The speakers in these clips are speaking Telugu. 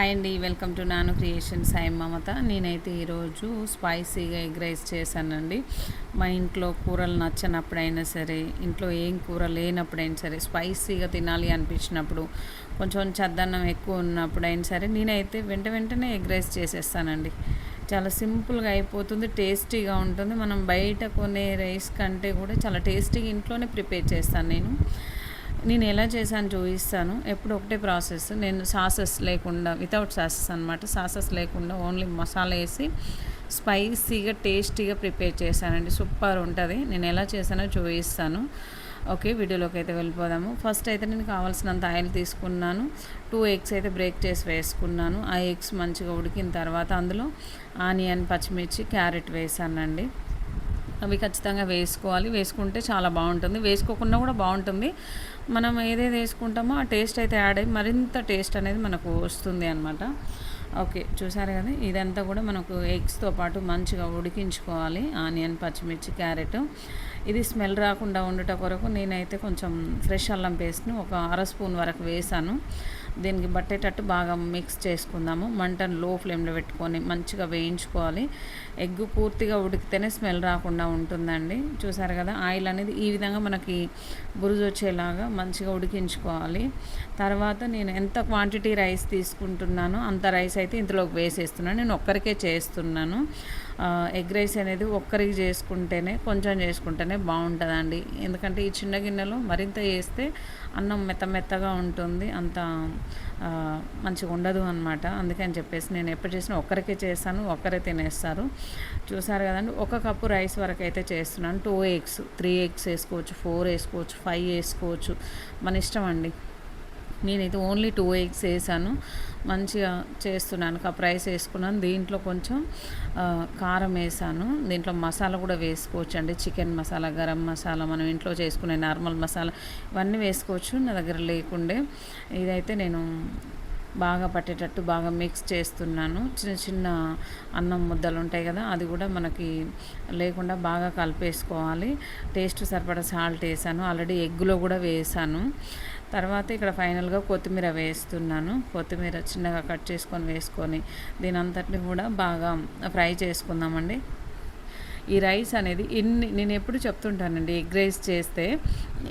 హాయ్ అండి, వెల్కమ్ టు నాను క్రియేషన్స్. ఐ మమత. నేనైతే ఈరోజు స్పైసీగా ఎగ్ రైస్ చేశానండి. మా ఇంట్లో కూరలు నచ్చనప్పుడైనా సరే, ఇంట్లో ఏం కూర లేనప్పుడైనా సరే, స్పైసీగా తినాలి అనిపించినప్పుడు, కొంచెం చద్దన్నం ఎక్కువ ఉన్నప్పుడైనా సరే, నేనైతే వెంటనే ఎగ్ రైస్ చేసేస్తానండి. చాలా సింపుల్గా అయిపోతుంది, టేస్టీగా ఉంటుంది. మనం బయట కొనే రైస్ కంటే కూడా చాలా టేస్టీగా ఇంట్లోనే ప్రిపేర్ చేస్తాను నేను ఎలా చేశాను చూపిస్తాను. ఎప్పుడు ఒకటే ప్రాసెస్. నేను సాసెస్ లేకుండా, వితౌట్ సాసెస్ అనమాట, సాసెస్ లేకుండా ఓన్లీ మసాలా వేసి స్పైసీగా టేస్టీగా ప్రిపేర్ చేశానండి. సూపర్ ఉంటుంది. నేను ఎలా చేశానో చూపిస్తాను. ఓకే, వీడియోలోకి అయితే వెళ్ళిపోదాము. ఫస్ట్ అయితే నేను కావాల్సినంత ఆయిల్ తీసుకున్నాను. 2 ఎగ్స్ అయితే బ్రేక్ చేసి వేసుకున్నాను. ఆ ఎగ్స్ మంచిగా ఉడికిన తర్వాత అందులో ఆనియన్, పచ్చిమిర్చి, క్యారెట్ వేసానండి. అవి ఖచ్చితంగా వేసుకోవాలి. వేసుకుంటే చాలా బాగుంటుంది. వేసుకోకుండా కూడా బాగుంటుంది. మనం ఏదేది వేసుకుంటామో ఆ టేస్ట్ అయితే యాడ్ అయ్యి మరింత టేస్ట్ అనేది మనకు వస్తుంది అనమాట. ఓకే, చూసారు కదా, ఇదంతా కూడా మనకు ఎగ్స్తో పాటు మంచిగా ఉడికించుకోవాలి. ఆనియన్, పచ్చిమిర్చి, క్యారెట్. ఇది స్మెల్ రాకుండా ఉండట కొరకు నేనైతే కొంచెం ఫ్రెష్ అల్లం పేస్ట్ని ఒక 1/2 స్పూన్ వరకు వేసాను. దీనికి బట్టేటట్టు బాగా మిక్స్ చేసుకుందాము. మంటను లో ఫ్లేమ్లో పెట్టుకొని మంచిగా వేయించుకోవాలి. ఎగ్ పూర్తిగా ఉడికితేనే స్మెల్ రాకుండా ఉంటుందండి. చూసారు కదా, ఆయిల్ అనేది ఈ విధంగా మనకి బురుజు వచ్చేలాగా మంచిగా ఉడికించుకోవాలి. తర్వాత నేను ఎంత క్వాంటిటీ రైస్ తీసుకుంటున్నానో అంత రైస్ అయితే ఇందులోకి వేసేస్తున్నాను. నేను ఒక్కరికే చేస్తున్నాను. ఎగ్ రైస్ అనేది ఒక్కరికి చేసుకుంటేనే, కొంచెం చేసుకుంటేనే బాగుంటుందండి. ఎందుకంటే ఈ చిన్న గిన్నెలో మరింత చేస్తే అన్నం మెత్తగా ఉంటుంది, అంత మంచిగా ఉండదు అనమాట. అందుకని చెప్పేసి నేను ఎప్పుడు చేసినా ఒక్కరికే చేస్తాను, ఒక్కరే తినేస్తారు. చూసారు కదండి, 1 కప్పు రైస్ వరకు అయితే చేస్తున్నాను. 2 ఎగ్స్, 3 ఎగ్స్ వేసుకోవచ్చు, 4 వేసుకోవచ్చు, 5 వేసుకోవచ్చు, మన ఇష్టం అండి. నేనైతే ఓన్లీ 2 ఎగ్స్ వేసాను. మంచిగా చేస్తున్నాను. కప్ రైస్ వేసుకున్నాను. దీంట్లో కొంచెం కారం వేసాను. దీంట్లో మసాలా కూడా వేసుకోవచ్చు అండి. చికెన్ మసాలా, గరం మసాలా, మనం ఇంట్లో చేసుకునే నార్మల్ మసాలా ఇవన్నీ వేసుకోవచ్చు. నా దగ్గర లేకుండే ఇదైతే నేను బాగా పట్టేటట్టు బాగా మిక్స్ చేస్తున్నాను. చిన్న అన్నం ముద్దలు ఉంటాయి కదా, అది కూడా మనకి లేకుండా బాగా కలిపేసుకోవాలి. టేస్ట్ సరిపడా సాల్ట్ వేసాను. ఆల్రెడీ ఎగ్గులో కూడా వేసాను. తర్వాత ఇక్కడ ఫైనల్గా కొత్తిమీర వేస్తున్నాను. కొత్తిమీర చిన్నగా కట్ చేసుకొని వేసుకొని దీని అంతటిని కూడా బాగా ఫ్రై చేసుకుందామండి. ఈ రైస్ అనేది నేను ఎప్పుడు చెప్తుంటానండి, ఎగ్ రైస్ చేస్తే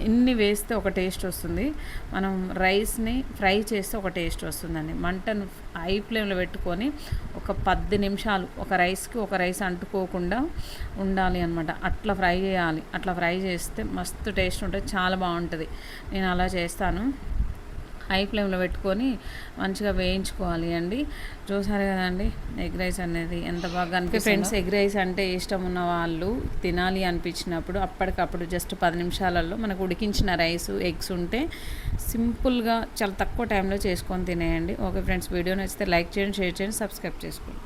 ఇన్ని వేస్తే ఒక టేస్ట్ వస్తుంది, మనం రైస్ని ఫ్రై చేస్తే ఒక టేస్ట్ వస్తుందండి. మంటను హై ఫ్లేమ్లో పెట్టుకొని ఒక 10 నిమిషాలు ఒక రైస్కి ఒక రైస్ అంటుకోకుండా ఉండాలి అనమాట. అట్లా ఫ్రై చేయాలి. అట్లా ఫ్రై చేస్తే మస్తు టేస్ట్ ఉంటుంది, చాలా బాగుంటుంది. నేను అలా చేస్తాను. హై ఫ్లేమ్లో పెట్టుకొని మంచిగా వేయించుకోవాలి అండి. చూసారు కదండి, ఎగ్ రైస్ అనేది ఎంత బాగా అనిపిస్తుంది. ఫ్రెండ్స్, ఎగ్ రైస్ అంటే ఇష్టం ఉన్న వాళ్ళు తినాలి అనిపించినప్పుడు అప్పటికప్పుడు జస్ట్ 10 నిమిషాలలో మనకు ఉడికించిన రైస్, ఎగ్స్ ఉంటే సింపుల్గా చాలా తక్కువ టైంలో చేసుకొని తినేయండి. ఓకే ఫ్రెండ్స్, వీడియో నచ్చితే లైక్ చేయండి, షేర్ చేయండి, సబ్స్క్రైబ్ చేసుకోండి.